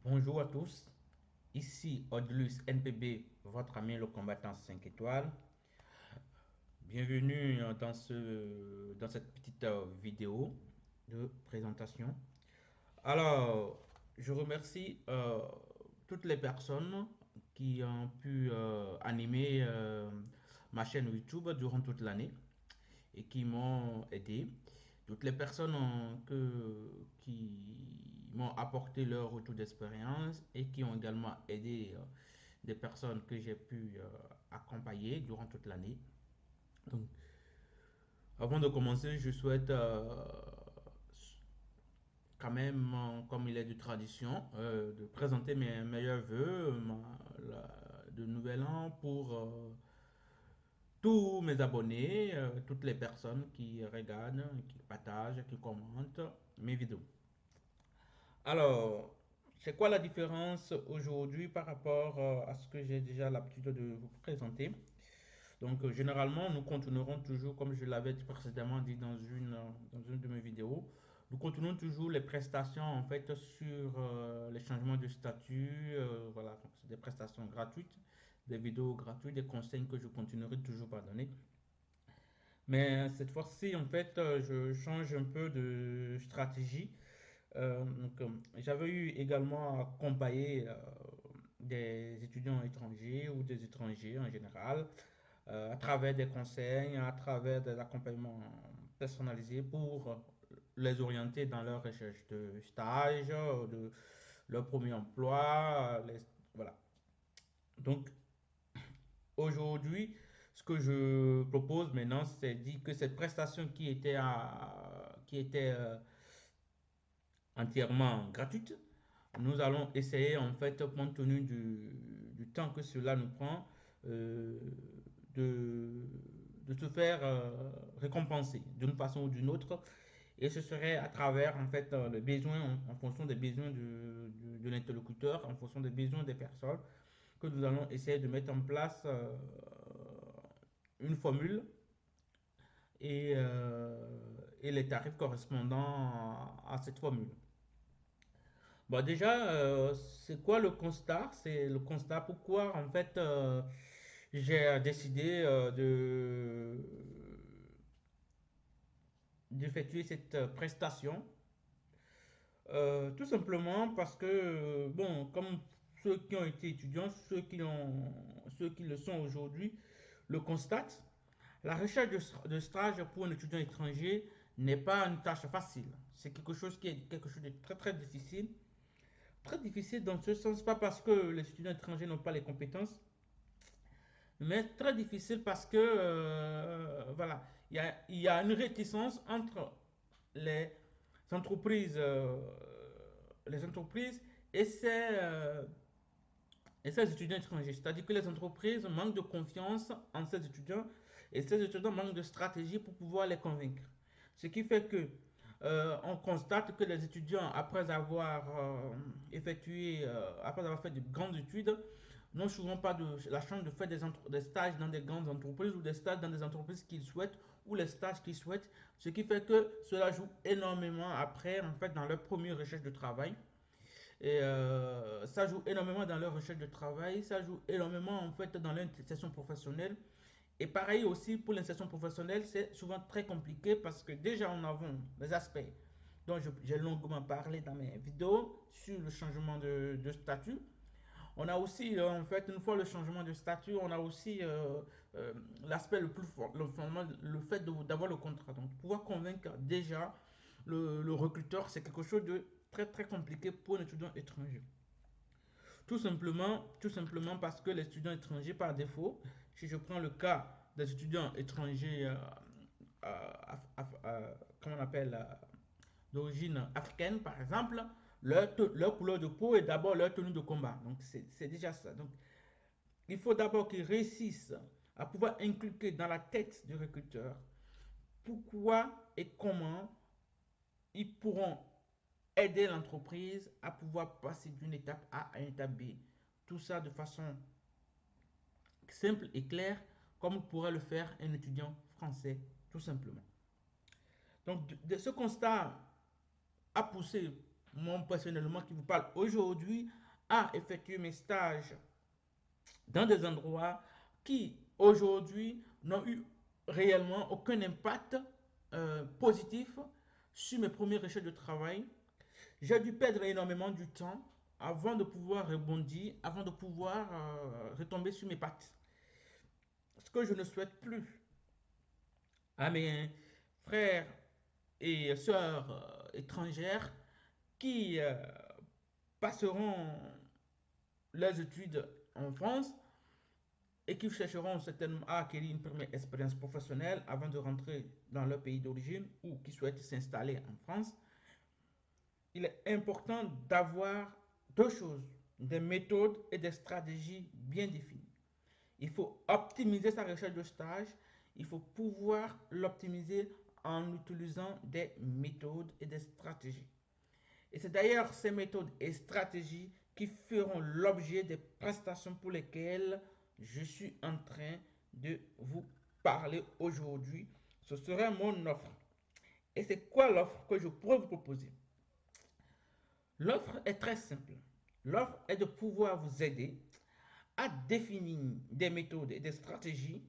Bonjour à tous, ici Odilus NPB, votre ami le combattant 5 étoiles. Bienvenue dans cette petite vidéo de présentation. Alors, je remercie toutes les personnes qui ont pu animer ma chaîne YouTube durant toute l'année et qui m'ont aidé. Toutes les personnes qui m'ont apporté leur retour d'expérience et qui ont également aidé des personnes que j'ai pu accompagner durant toute l'année. Donc, avant de commencer, je souhaite quand même, comme il est de tradition, de présenter mes meilleurs voeux de nouvel an pour tous mes abonnés, toutes les personnes qui regardent, qui partagent, qui commentent mes vidéos. Alors, c'est quoi la différence aujourd'hui par rapport à ce que j'ai déjà l'habitude de vous présenter? Donc, généralement, nous continuerons toujours, comme je l'avais précédemment dit dans une de mes vidéos, nous continuons toujours les prestations en fait sur les changements de statut. Voilà, donc c'est des prestations gratuites, des vidéos gratuites, des conseils que je continuerai toujours à donner. Mais cette fois-ci, en fait, je change un peu de stratégie. J'avais eu également accompagné des étudiants étrangers ou des étrangers en général à travers des conseils, à travers des accompagnements personnalisés pour les orienter dans leur recherche de stage, de leur premier emploi. Voilà. Donc, aujourd'hui, ce que je propose maintenant, c'est dit que cette prestation qui était entièrement gratuite, nous allons essayer, en fait, compte tenu du temps que cela nous prend, euh, de, de se faire récompenser d'une façon ou d'une autre. Et ce serait à travers, en fait, le besoin, en fonction des besoins de l'interlocuteur, en fonction des besoins des personnes, que nous allons essayer de mettre en place une formule et les tarifs correspondant à cette formule. Bon, déjà, c'est quoi le constat? C'est le constat pourquoi, en fait, j'ai décidé d'effectuer cette prestation. Tout simplement parce que, bon, comme ceux qui ont été étudiants, ceux qui le sont aujourd'hui, le constatent, la recherche de stage pour un étudiant étranger n'est pas une tâche facile. C'est quelque chose qui est quelque chose de très très difficile. Très difficile dans ce sens, pas parce que les étudiants étrangers n'ont pas les compétences, mais très difficile parce que, voilà, il y a une réticence entre les entreprises, euh, les entreprises et et ces étudiants étrangers. C'est-à-dire que les entreprises manquent de confiance en ces étudiants et ces étudiants manquent de stratégie pour pouvoir les convaincre. Ce qui fait que on constate que les étudiants, après avoir après avoir fait de grandes études, n'ont souvent pas la chance de faire des stages dans des grandes entreprises ou des stages dans des entreprises qu'ils souhaitent ou les stages qu'ils souhaitent. Ce qui fait que cela joue énormément après, en fait, dans leur première recherche de travail. Et ça joue énormément dans leur recherche de travail, ça joue énormément en fait dans l'insertion professionnelle. Et pareil aussi pour l'insertion professionnelle, c'est souvent très compliqué parce que déjà on a des aspects dont j'ai longuement parlé dans mes vidéos sur le changement de statut. On a aussi, en fait, une fois le changement de statut, on a aussi l'aspect le plus fort, le fait d'avoir le contrat. Donc, pouvoir convaincre déjà le recruteur, c'est quelque chose de très très compliqué pour un étudiant étranger. Tout simplement parce que les étudiants étrangers, par défaut, si je prends le cas des étudiants étrangers, comment on appelle, d'origine africaine, par exemple, leur couleur de peau est d'abord leur tenue de combat. Donc, c'est déjà ça. Donc, il faut d'abord qu'ils réussissent à pouvoir inculquer dans la tête du recruteur pourquoi et comment ils pourront aider l'entreprise à pouvoir passer d'une étape A à une étape B. Tout ça de façon simple et claire, comme pourrait le faire un étudiant français, tout simplement. Donc, ce constat a poussé moi personnellement qui vous parle aujourd'hui, a effectué mes stages dans des endroits qui aujourd'hui n'ont eu réellement aucun impact positif sur mes premières recherches de travail. J'ai dû perdre énormément du temps avant de pouvoir rebondir, avant de pouvoir retomber sur mes pattes. Ce que je ne souhaite plus à mes frères et sœurs étrangères qui passeront leurs études en France et qui chercheront certainement à acquérir une première expérience professionnelle avant de rentrer dans leur pays d'origine ou qui souhaitent s'installer en France. Il est important d'avoir deux choses, des méthodes et des stratégies bien définies. Il faut optimiser sa recherche de stage, il faut pouvoir l'optimiser en utilisant des méthodes et des stratégies. Et c'est d'ailleurs ces méthodes et stratégies qui feront l'objet des prestations pour lesquelles je suis en train de vous parler aujourd'hui. Ce serait mon offre. Et c'est quoi l'offre que je pourrais vous proposer? L'offre est très simple. L'offre est de pouvoir vous aider à définir des méthodes et des stratégies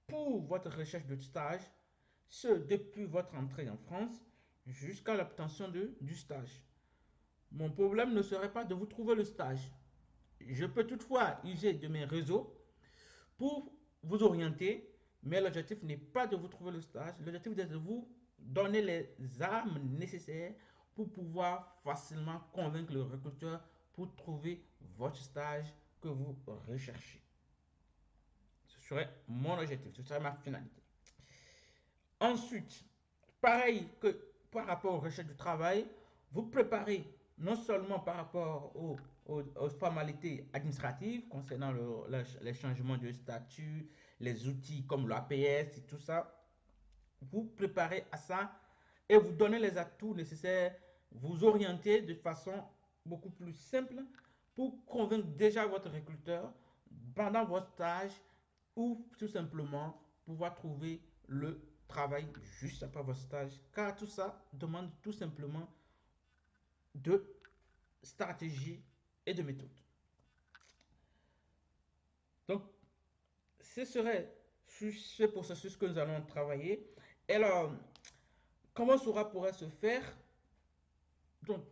pour votre recherche de stage, ce depuis votre entrée en France jusqu'à l'obtention du stage. Mon problème ne serait pas de vous trouver le stage. Je peux toutefois user de mes réseaux pour vous orienter, mais l'objectif n'est pas de vous trouver le stage. L'objectif est de vous donner les armes nécessaires pour pouvoir facilement convaincre le recruteur pour trouver votre stage que vous recherchez. Ce serait mon objectif, ce serait ma finalité. Ensuite, pareil que par rapport aux recherches du travail, vous préparez non seulement par rapport aux formalités administratives concernant les changements de statut, les outils comme l'APS et tout ça, vous préparez à ça et vous donnez les atouts nécessaires, vous orientez de façon beaucoup plus simple pour convaincre déjà votre recruteur pendant votre stage ou tout simplement pouvoir trouver le travail juste après votre stage. Car tout ça demande tout simplement de stratégie et de méthode. Donc, ce serait sur ce processus que nous allons travailler. Et alors, comment cela pourrait se faire? Donc,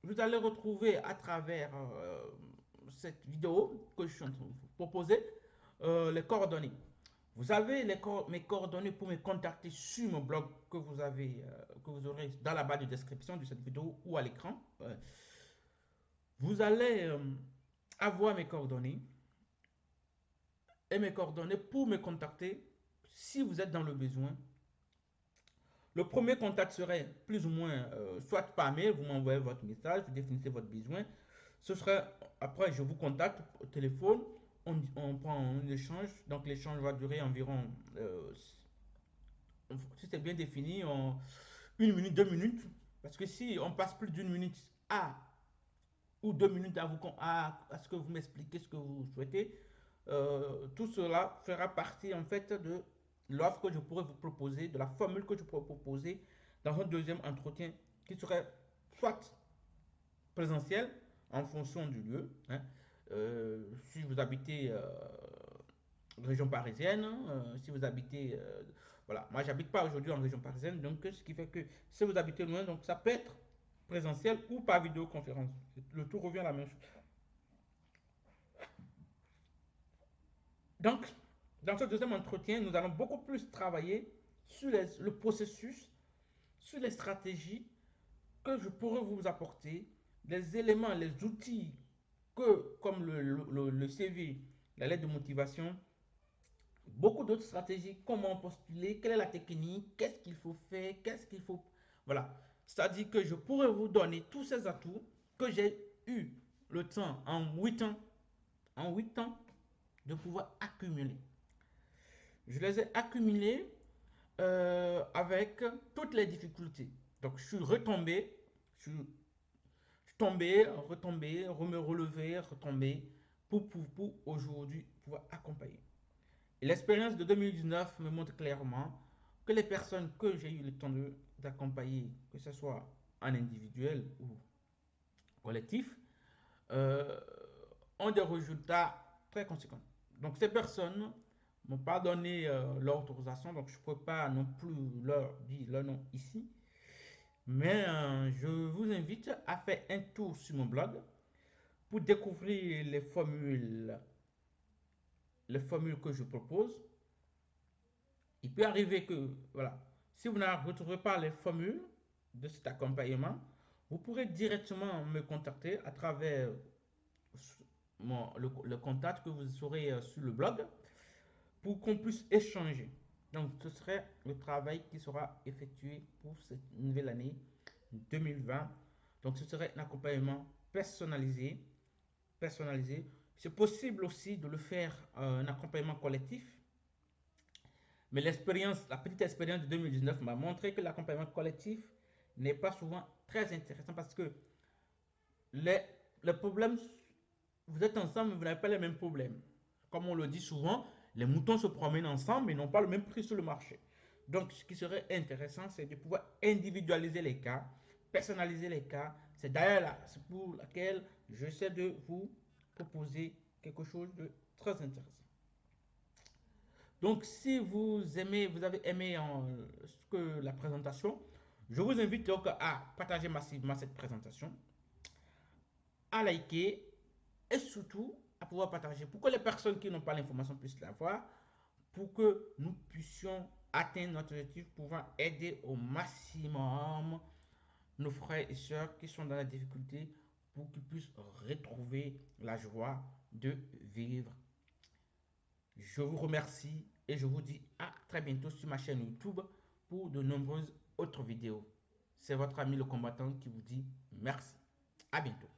vous allez retrouver à travers cette vidéo que je suis en train de vous proposer les coordonnées. Vous avez mes coordonnées pour me contacter sur mon blog que vous aurez dans la barre de description de cette vidéo ou à l'écran. Vous allez avoir mes coordonnées et mes coordonnées pour me contacter si vous êtes dans le besoin. Le premier contact serait plus ou moins soit par mail, vous m'envoyez votre message, vous définissez votre besoin. Ce serait, après, je vous contacte au téléphone, on prend un échange. Donc, l'échange va durer environ, si c'est bien défini, en 1 minute, 2 minutes. Parce que si on passe plus d'une minute à ou 2 minutes à ce que vous m'expliquez ce que vous souhaitez, tout cela fera partie en fait de l'offre que je pourrais vous proposer, de la formule que je pourrais proposer dans un deuxième entretien qui serait soit présentiel en fonction du lieu. Hein. Si vous habitez région parisienne, si vous habitez, voilà, moi j'habite pas aujourd'hui en région parisienne, donc ce qui fait que si vous habitez loin, donc ça peut être présentiel ou par vidéoconférence. Le tout revient à la même chose. Donc, dans ce deuxième entretien, nous allons beaucoup plus travailler sur le processus, sur les stratégies que je pourrais vous apporter, les éléments, les outils que, comme le CV, la lettre de motivation, beaucoup d'autres stratégies, comment postuler, quelle est la technique, qu'est-ce qu'il faut faire, qu'est-ce qu'il faut... Voilà. C'est-à-dire que je pourrais vous donner tous ces atouts que j'ai eu le temps en 8 ans de pouvoir accumuler. Je les ai accumulés avec toutes les difficultés. Donc, je suis retombé, je suis tombé, retombé, me relever, retomber pour aujourd'hui pouvoir accompagner. Et l'expérience de 2019 me montre clairement que les personnes que j'ai eu le temps d'accompagner, que ce soit en individuel ou collectif, euh, ont des résultats très conséquents. Donc ces personnes m'ont pas donné leur autorisation, donc je ne peux pas non plus leur dire leur nom ici. Mais je vous invite à faire un tour sur mon blog pour découvrir les formules que je propose. Il peut arriver que, voilà, si vous ne retrouvez pas les formules de cet accompagnement, vous pourrez directement me contacter à travers le contact que vous aurez sur le blog pour qu'on puisse échanger. Donc, ce serait le travail qui sera effectué pour cette nouvelle année 2020. Donc, ce serait un accompagnement personnalisé. Personnalisé. C'est possible aussi de le faire un accompagnement collectif. Mais l'expérience, la petite expérience de 2019 m'a montré que l'accompagnement collectif n'est pas souvent très intéressant parce que les, les problèmes, vous êtes ensemble, mais vous n'avez pas les mêmes problèmes. Comme on le dit souvent, les moutons se promènent ensemble, mais n'ont pas le même prix sur le marché. Donc, ce qui serait intéressant, c'est de pouvoir individualiser les cas, personnaliser les cas. C'est d'ailleurs là, c'est pour laquelle j'essaie de vous proposer quelque chose de très intéressant. Donc, si vous avez aimé la présentation, je vous invite donc à partager massivement cette présentation, à liker et surtout à pouvoir partager pour que les personnes qui n'ont pas l'information puissent l'avoir, pour que nous puissions atteindre notre objectif, pouvant aider au maximum nos frères et sœurs qui sont dans la difficulté pour qu'ils puissent retrouver la joie de vivre. Je vous remercie et je vous dis à très bientôt sur ma chaîne YouTube pour de nombreuses autres vidéos. C'est votre ami le combattant qui vous dit merci. À bientôt.